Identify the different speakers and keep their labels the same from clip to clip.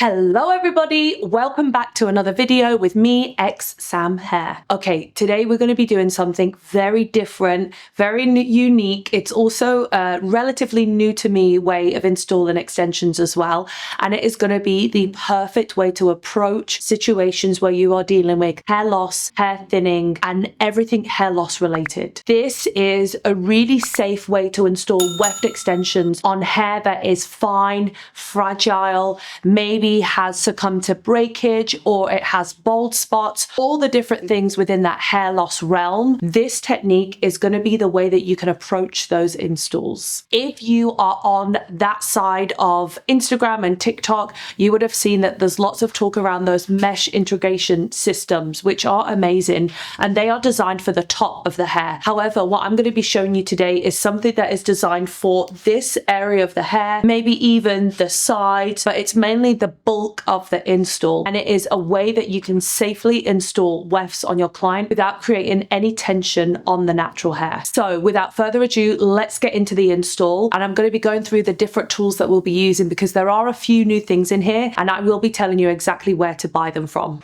Speaker 1: Hello everybody, welcome back to another video with me, Sam Hair. Okay, today we're going to be doing something very different, very unique. It's also a relatively new to me way of installing extensions as well. And it is going to be the perfect way to approach situations where you are dealing with hair loss, hair thinning, and everything hair loss related. This is a really safe way to install weft extensions on hair that is fine, fragile, maybe has succumbed to breakage or it has bald spots, all the different things within that hair loss realm. This technique is going to be the way that you can approach those installs. If you are on that side of Instagram and TikTok, you would have seen that there's lots of talk around those mesh integration systems, which are amazing and they are designed for the top of the hair. However, what I'm going to be showing you today is something that is designed for this area of the hair, maybe even the sides, but it's mainly the bulk of the install, and it is a way that you can safely install wefts on your client without creating any tension on the natural hair. So without further ado, let's get into the install, and I'm going to be going through the different tools that we'll be using because there are a few new things in here and I will be telling you exactly where to buy them from.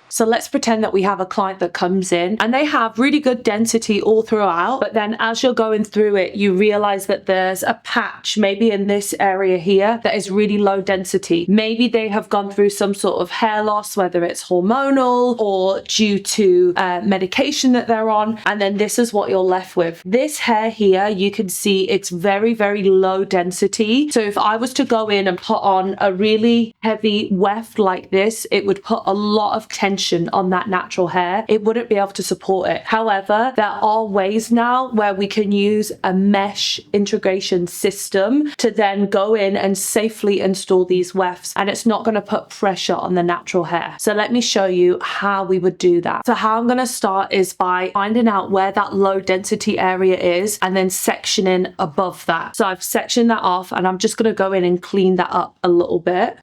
Speaker 1: So let's pretend that we have a client that comes in and they have really good density all throughout, but then as you're going through it, you realize that there's a patch maybe in this area here that is really low density. Maybe they have gone through some sort of hair loss, whether it's hormonal or due to medication that they're on, and then this is what you're left with. This hair here, you can see it's very, very low density. So if I was to go in and put on a really heavy weft like this, it would put a lot of tension on that natural hair. It wouldn't be able to support it. However, there are ways now where we can use a mesh integration system to then go in and safely install these wefts, and it's not going to put pressure on the natural hair. So let me show you how we would do that. So how I'm going to start is by finding out where that low density area is and then sectioning above that. So I've sectioned that off and I'm just going to go in and clean that up a little bit.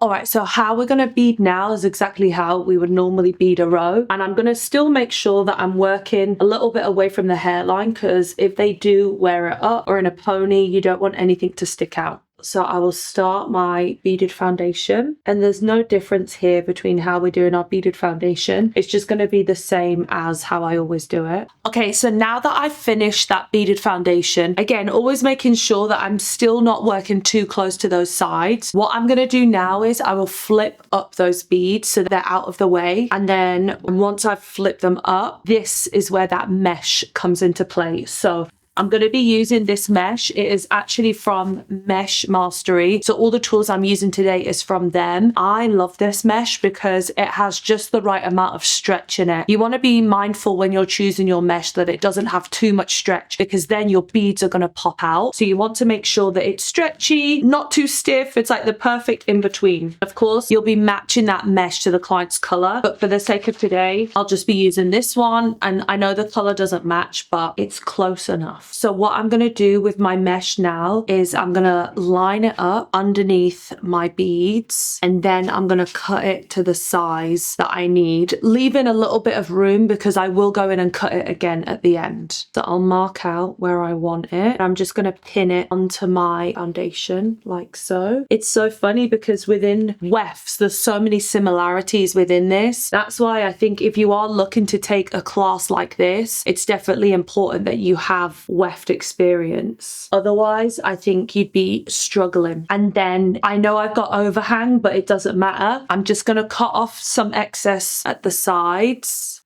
Speaker 1: All right, so how we're going to bead now is exactly how we would normally bead a row. And I'm going to still make sure that I'm working a little bit away from the hairline, because if they do wear it up or in a pony, you don't want anything to stick out. So I will start my beaded foundation, and there's no difference here between how we're doing our beaded foundation. It's just going to be the same as how I always do it. Okay, so now that I've finished that beaded foundation, again, always making sure that I'm still not working too close to those sides. What I'm going to do now is I will flip up those beads so they're out of the way. And then once I've flipped them up, this is where that mesh comes into play. So I'm going to be using this mesh. It is actually from Mesh Mastery. So all the tools I'm using today is from them. I love this mesh because it has just the right amount of stretch in it. You want to be mindful when you're choosing your mesh that it doesn't have too much stretch, because then your beads are going to pop out. So you want to make sure that it's stretchy, not too stiff. It's like the perfect in between. Of course, you'll be matching that mesh to the client's color, but for the sake of today, I'll just be using this one. And I know the color doesn't match, but it's close enough. So what I'm going to do with my mesh now is I'm going to line it up underneath my beads, and then I'm going to cut it to the size that I need, leaving a little bit of room because I will go in and cut it again at the end. So I'll mark out where I want it. I'm just going to pin it onto my foundation like so. It's so funny because within wefts, there's so many similarities within this. That's why I think if you are looking to take a class like this, it's definitely important that you have weft experience. Otherwise, I think you'd be struggling. And then I know I've got overhang, but it doesn't matter. I'm just going to cut off some excess at the sides.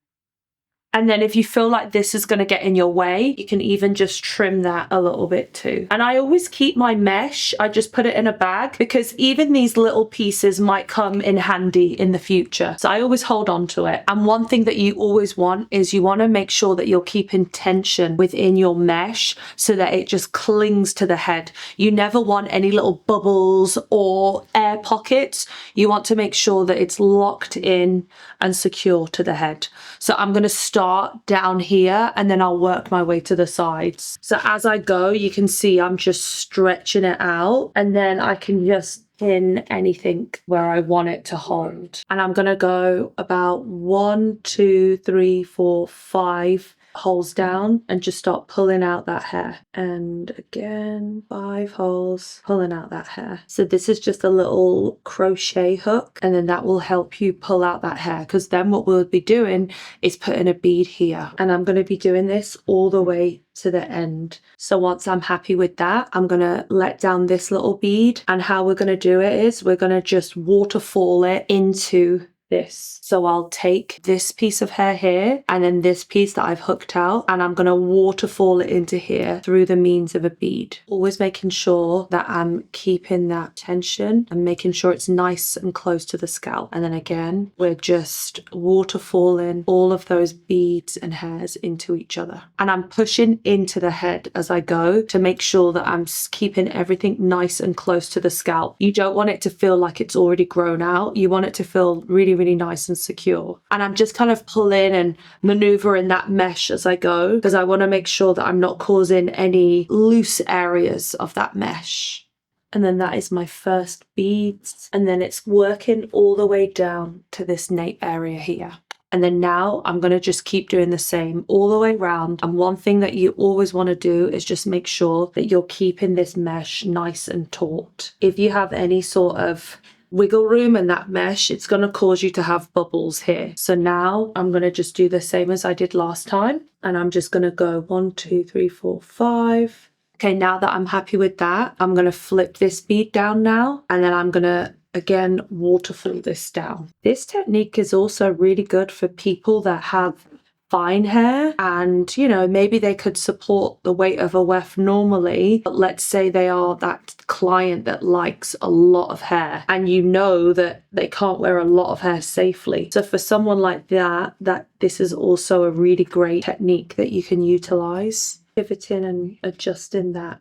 Speaker 1: And then if you feel like this is going to get in your way, you can even just trim that a little bit too. And I always keep my mesh, I just put it in a bag, because even these little pieces might come in handy in the future. So I always hold on to it. And one thing that you always want is you want to make sure that you're keeping tension within your mesh so that it just clings to the head. You never want any little bubbles or air pockets. You want to make sure that it's locked in and secure to the head. So I'm going to start down here and then I'll work my way to the sides. So as I go, you can see I'm just stretching it out, and then I can just pin anything where I want it to hold. And I'm going to go about 1, 2, 3, 4, 5 holes down and just start pulling out that hair. And again, 5 holes, pulling out that hair. So this is just a little crochet hook, and then that will help you pull out that hair, because then what we'll be doing is putting a bead here. And I'm going to be doing this all the way to the end. So once I'm happy with that, I'm going to let down this little bead, and how we're going to do it is we're going to just waterfall it into this. So I'll take this piece of hair here and then this piece that I've hooked out, and I'm going to waterfall it into here through the means of a bead. Always making sure that I'm keeping that tension and making sure it's nice and close to the scalp. And then again, we're just waterfalling all of those beads and hairs into each other. And I'm pushing into the head as I go to make sure that I'm keeping everything nice and close to the scalp. You don't want it to feel like it's already grown out. You want it to feel really nice and secure. And I'm just kind of pulling and maneuvering that mesh as I go, because I want to make sure that I'm not causing any loose areas of that mesh. And then that is my first beads, and then it's working all the way down to this nape area here. And then now I'm going to just keep doing the same all the way around. And one thing that you always want to do is just make sure that you're keeping this mesh nice and taut. If you have any sort of wiggle room in that mesh, it's going to cause you to have bubbles here. So now I'm going to just do the same as I did last time, and I'm just going to go 1 2 3 4 5. Okay, now that I'm happy with that, I'm going to flip this bead down now, and then I'm going to again waterfall this down. This technique is also really good for people that have fine hair, and you know, maybe they could support the weight of a weft normally, but let's say they are that client that likes a lot of hair, and you know that they can't wear a lot of hair safely. So for someone like that, this is also a really great technique that you can utilize. Pivoting and adjusting that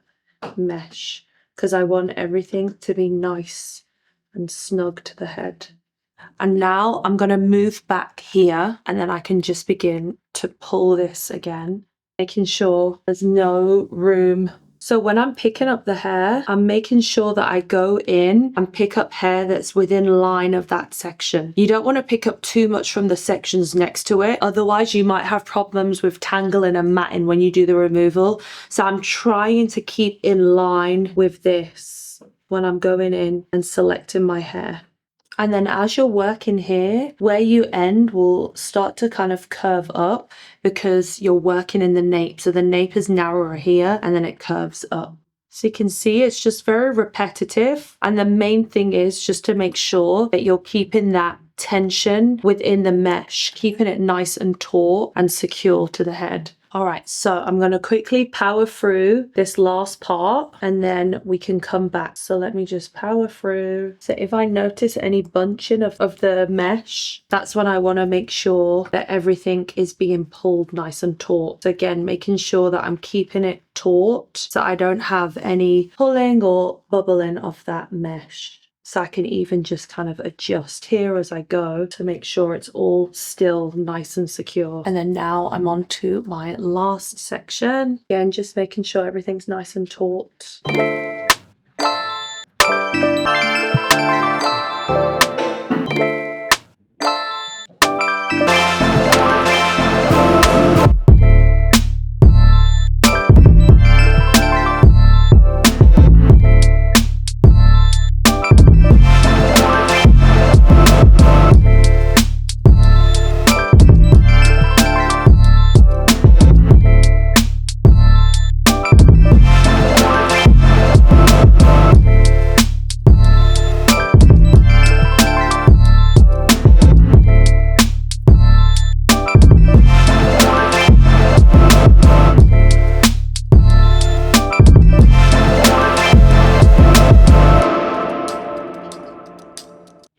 Speaker 1: mesh, because I want everything to be nice and snug to the head. And now I'm going to move back here, and then I can just begin to pull this again, making sure there's no room. So when I'm picking up the hair, I'm making sure that I go in and pick up hair that's within line of that section. You don't want to pick up too much from the sections next to it, otherwise you might have problems with tangling and matting when you do the removal. So I'm trying to keep in line with this when I'm going in and selecting my hair. And then as you're working here, where you end will start to kind of curve up because you're working in the nape. So the nape is narrower here and then it curves up. So you can see it's just very repetitive. And the main thing is just to make sure that you're keeping that tension within the mesh, keeping it nice and taut and secure to the head. All right, so I'm going to quickly power through this last part and then we can come back. So let me just power through. So if I notice any bunching of the mesh, that's when I want to make sure that everything is being pulled nice and taut. So again, making sure that I'm keeping it taut so I don't have any pulling or bubbling of that mesh. So I can even just kind of adjust here as I go to make sure it's all still nice and secure. And then now I'm on to my last section. Again, just making sure everything's nice and taut.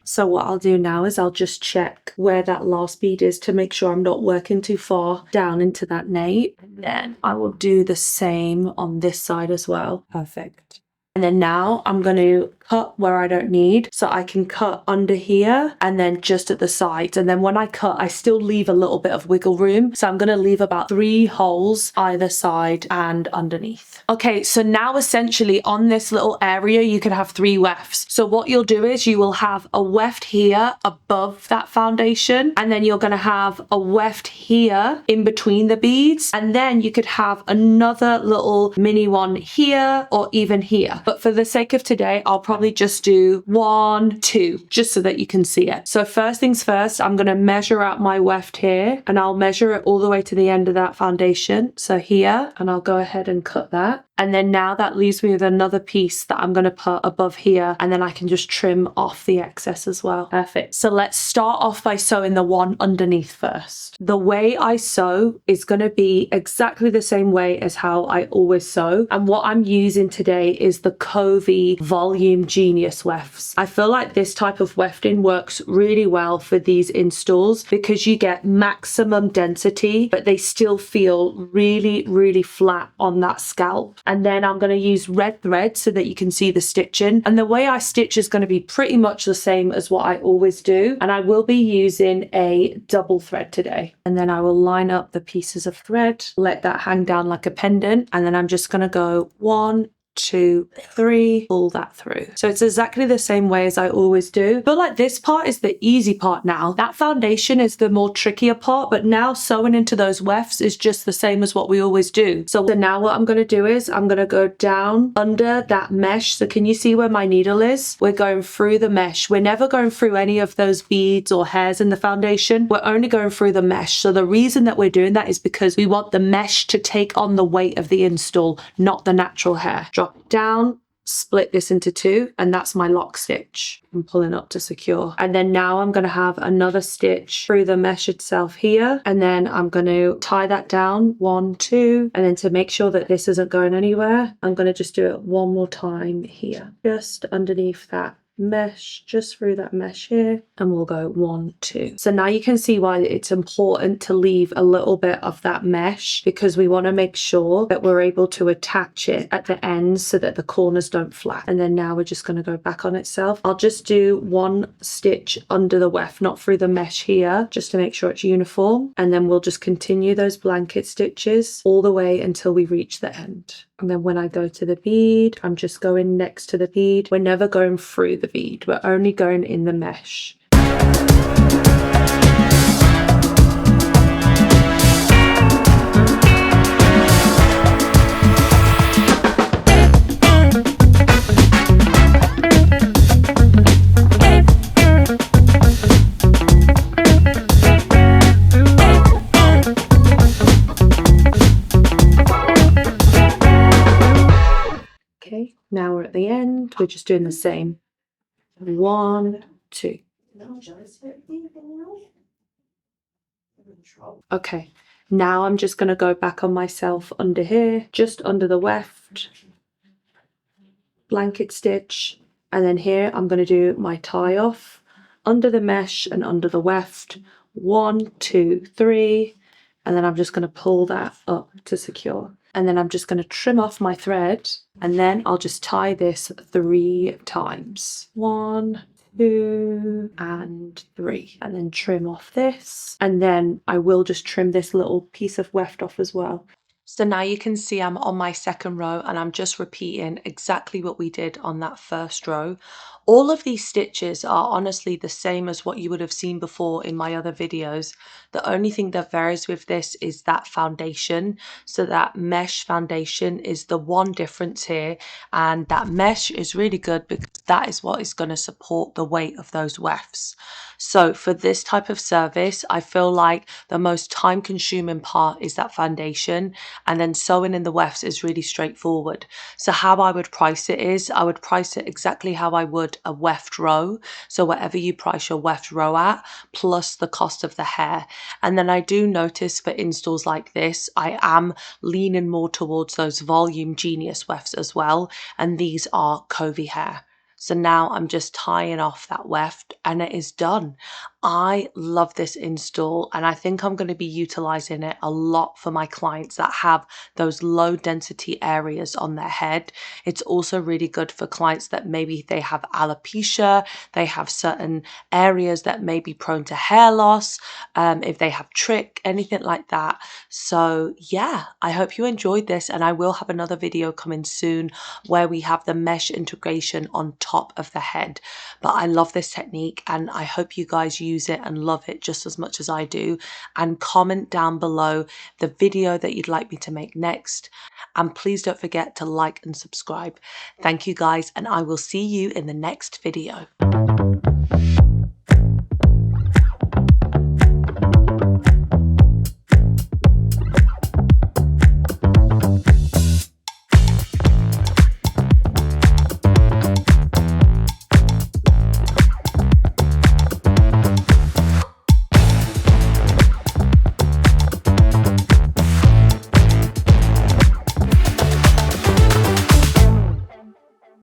Speaker 1: So what I'll do now is I'll just check where that last bead is to make sure I'm not working too far down into that nape. And then I will do the same on this side as well. Perfect. And then now I'm going to cut where I don't need. So I can cut under here and then just at the sides. And then when I cut, I still leave a little bit of wiggle room. So I'm going to leave about 3 holes either side and underneath. Okay, so now essentially on this little area, you can have 3 wefts. So what you'll do is you will have a weft here above that foundation, and then you're going to have a weft here in between the beads, and then you could have another little mini one here or even here. But for the sake of today, I'll probably just do 1, 2, just so that you can see it. So first things first, I'm going to measure out my weft here, and I'll measure it all the way to the end of that foundation. So here, and I'll go ahead and cut that. And then now that leaves me with another piece that I'm going to put above here, and then I can just trim off the excess as well. Perfect. So let's start off by sewing the one underneath first. The way I sew is going to be exactly the same way as how I always sew. And what I'm using today is the Covey Volume Genius wefts. I feel like this type of wefting works really well for these installs because you get maximum density, but they still feel really, really flat on that scalp. And then I'm going to use red thread so that you can see the stitching. And the way I stitch is going to be pretty much the same as what I always do. And I will be using a double thread today. And then I will line up the pieces of thread, let that hang down like a pendant. And then I'm just going to go 1, 2, 3, pull that through. So it's exactly the same way as I always do. But like this part is the easy part now. That foundation is the more trickier part, but now sewing into those wefts is just the same as what we always do. So now what I'm going to do is I'm going to go down under that mesh. So can you see where my needle is? We're going through the mesh. We're never going through any of those beads or hairs in the foundation. We're only going through the mesh. So the reason that we're doing that is because we want the mesh to take on the weight of the install, not the natural hair. Drop it down, split this into 2, and that's my lock stitch. I'm pulling up to secure. And then now I'm going to have another stitch through the mesh itself here, and then I'm going to tie that down 1, 2, and then to make sure that this isn't going anywhere, I'm going to just do it one more time here, just underneath that mesh, just through that mesh here, and we'll go 1, 2. So now you can see why it's important to leave a little bit of that mesh, because we want to make sure that we're able to attach it at the ends so that the corners don't flap. And then now we're just going to go back on itself. I'll just do 1 stitch under the weft, not through the mesh here, just to make sure it's uniform, and then we'll just continue those blanket stitches all the way until we reach the end. And then when I go to the bead, I'm just going next to the bead. We're never going through the bead. We're only going in the mesh. Okay, now we're at the end. We're just doing the same. 1, 2. Okay, now I'm just going to go back on myself under here, just under the weft, blanket stitch, and then here I'm going to do my tie off under the mesh and under the weft. 1, 2, 3, and then I'm just going to pull that up to secure. And then I'm just going to trim off my thread, and then I'll just tie this 3 times. 1, 2, and 3. And then trim off this. And then I will just trim this little piece of weft off as well. So now you can see I'm on my second row, and I'm just repeating exactly what we did on that first row. All of these stitches are honestly the same as what you would have seen before in my other videos. The only thing that varies with this is that foundation. So that mesh foundation is the one difference here, and that mesh is really good because that is what is going to support the weight of those wefts. So for this type of service, I feel like the most time consuming part is that foundation, and then sewing in the wefts is really straightforward. So how I would price it is, I would price it exactly how I would a weft row. So whatever you price your weft row at, plus the cost of the hair. And then I do notice for installs like this, I am leaning more towards those Volume Genius wefts as well. And these are Covey hair. So now I'm just tying off that weft and it is done. I love this install, and I think I'm going to be utilizing it a lot for my clients that have those low density areas on their head. It's also really good for clients that maybe they have alopecia, they have certain areas that may be prone to hair loss, if they have trick, anything like that. So yeah, I hope you enjoyed this, and I will have another video coming soon where we have the mesh integration on top of the head. But I love this technique, and I hope you guys use it and love it just as much as I do. And comment down below the video that you'd like me to make next. And please don't forget to like and subscribe. Thank you guys, and I will see you in the next video.